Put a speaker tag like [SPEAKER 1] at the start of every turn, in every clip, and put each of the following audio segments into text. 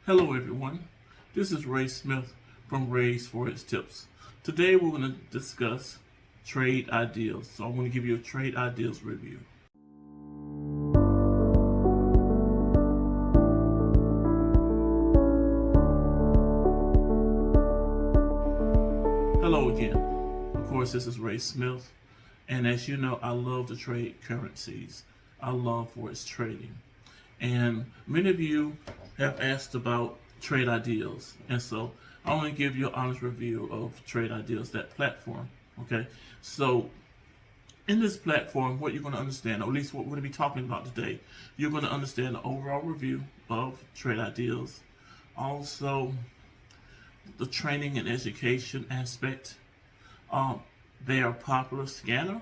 [SPEAKER 1] Hello everyone, this is Ray Smith from Ray's Forex Tips. Today we're going to discuss trade ideas. So I'm going to give you a trade ideas review. Hello again. Of course, this is Ray Smith, and as you know, I love to trade currencies. I love Forex trading. And many of you have asked about trade ideas, and so I want to give you an honest review of trade ideas, that platform. Okay, so in this platform, what you're going to understand, or at least what we're going to be talking about today, you're going to understand the overall review of trade ideas, also the training and education aspect. They are a popular scanner,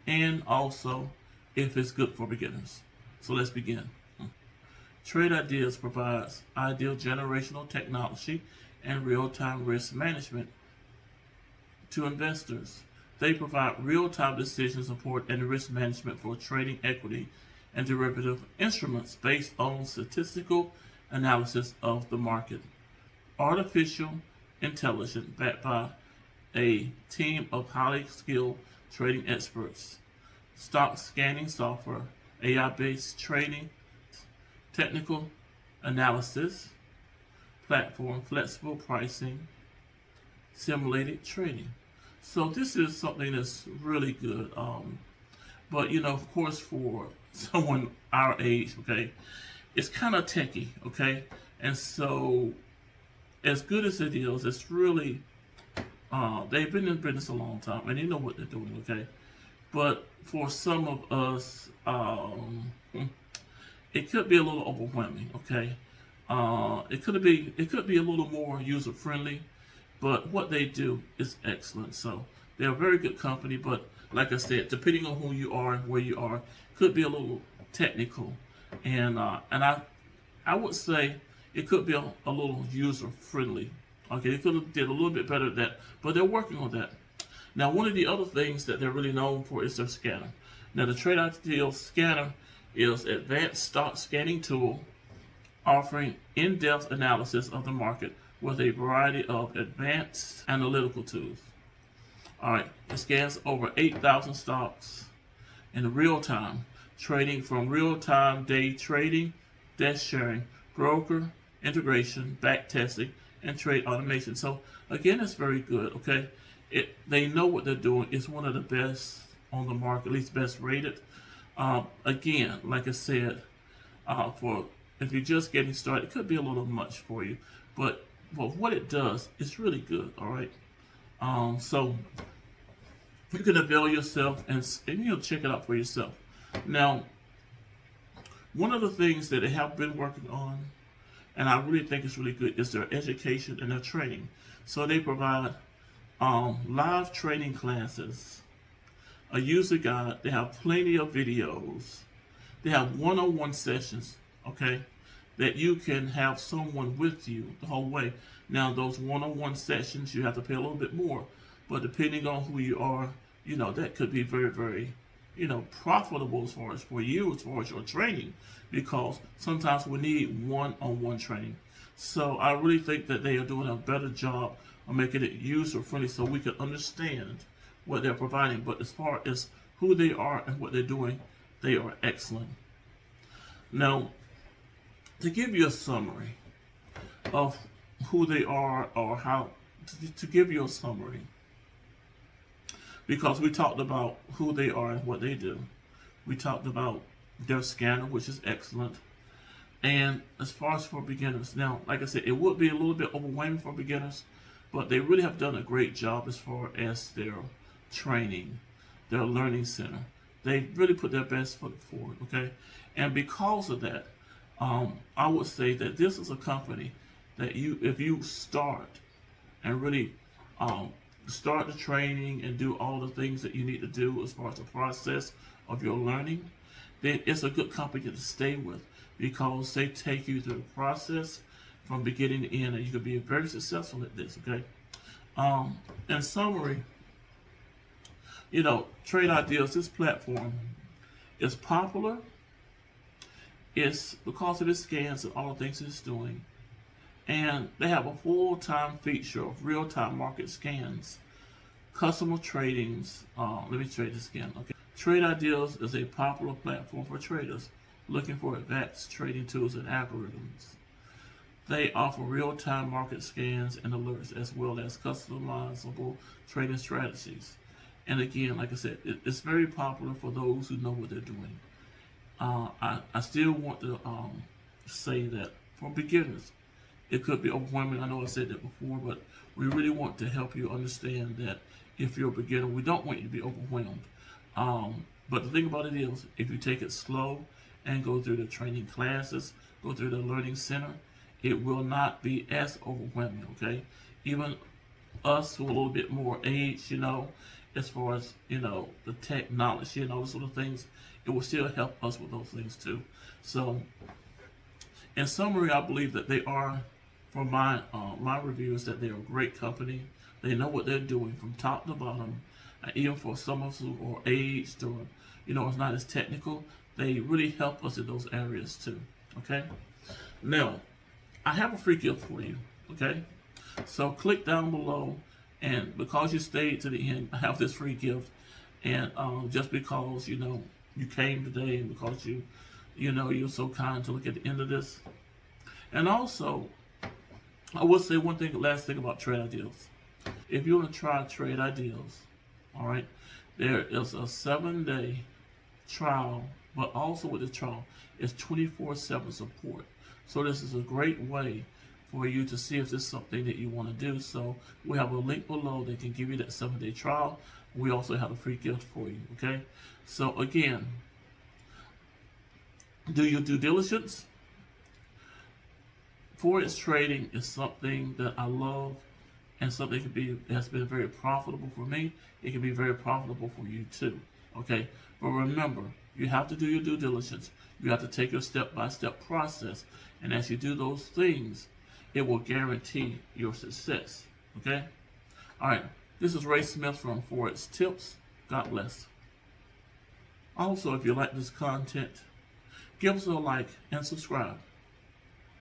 [SPEAKER 1] and also if it's good for beginners. So let's begin. Trade Ideas provides ideal generational technology and real-time risk management to investors. They provide real-time decision support and risk management for trading equity and derivative instruments based on statistical analysis of the market. Artificial intelligence backed by a team of highly skilled trading experts. Stock scanning software, AI-based trading technical analysis platform, flexible pricing, simulated trading. So this is something that's really good. But of course, for someone our age, okay, it's kind of techy, okay, and so as good as it is, it's really they've been in business a long time and they know what they're doing, okay. But for some of us, it could be a little overwhelming, okay? It could be a little more user friendly, but what they do is excellent. So they're a very good company, but like I said, depending on who you are and where you are, could be a little technical, and I would say it could be a little user friendly. Okay, they could have did a little bit better at that, but they're working on that. Now, one of the other things that they're really known for is their scanner. Now, the Trade Ideal scanner is advanced stock scanning tool offering in-depth analysis of the market with a variety of advanced analytical tools. All right, it scans over 8,000 stocks in real time, trading from real-time day trading, desk sharing, broker integration, back testing, and trade automation. So again, it's very good. Okay, they know what they're doing. It's one of the best on the market, at least best rated. Again, like I said, for if you're just getting started, it could be a little much for you, but what it does is really good. All right, so you can avail yourself and check it out for yourself. Now, one of the things that they have been working on, and I really think it's really good, is their education and their training. So they provide live training classes, a user guide. They have plenty of videos. They have one-on-one sessions, okay, that you can have someone with you the whole way. Now, those one-on-one sessions, you have to pay a little bit more, but depending on who you are, that could be very, very, profitable as far as for you, as far as your training, because sometimes we need one-on-one training. So I really think that they are doing a better job of making it user-friendly so we can understand what they're providing. But as far as who they are and what they're doing, they are excellent. Now, to give you a summary of who they are, or how to give you a summary, because we talked about who they are and what they do. We talked about their scanner, which is excellent. And as far as for beginners, now, like I said, it would be a little bit overwhelming for beginners, but they really have done a great job as far as their training, their learning center. They really put their best foot forward, okay? And because of that, I would say that this is a company that if you start and really start the training and do all the things that you need to do as far as the process of your learning, then it's a good company to stay with, because they take you through the process from beginning to end, and you can be very successful at this, okay? In summary, Trade Ideas, this platform is popular. It's because of its scans and all the things it's doing. And they have a full-time feature of real-time market scans, customer tradings. Let me trade this again. Okay. Trade Ideas is a popular platform for traders looking for advanced trading tools and algorithms. They offer real-time market scans and alerts as well as customizable trading strategies. And again, like I said, it's very popular for those who know what they're doing. I still want to say that for beginners, it could be overwhelming. I know I said that before, but we really want to help you understand that if you're a beginner, we don't want you to be overwhelmed. But the thing about it is, if you take it slow and go through the training classes, go through the learning center, it will not be as overwhelming, okay? Even us who are a little bit more age, as far as, the tech knowledge, those sort of things, it will still help us with those things too. So, in summary, I believe that they are, from my reviews, that they're a great company. They know what they're doing from top to bottom. Even for some of us who are aged or, it's not as technical, they really help us in those areas too, okay? Now, I have a free gift for you, okay? So click down below, and because you stayed to the end, I have this free gift. And just because, you came today, and because you're so kind to look at the end of this. And also, I will say last thing about Trade Ideas. If you want to try Trade Ideas, all right, there is a 7-day trial, but also with the trial is 24/7 support. So this is a great way for you to see if this is something that you want to do. So we have a link below that can give you that 7-day trial. We also have a free gift for you, okay? So again, do your due diligence. Forex trading is something that I love, and something has been very profitable for me. It can be very profitable for you too, okay? But remember, you have to do your due diligence. You have to take your step-by-step process, and as you do those things, it will guarantee your success, okay? All right, this is Ray Smith from Forex Tips. God bless. Also, if you like this content, give us a like and subscribe.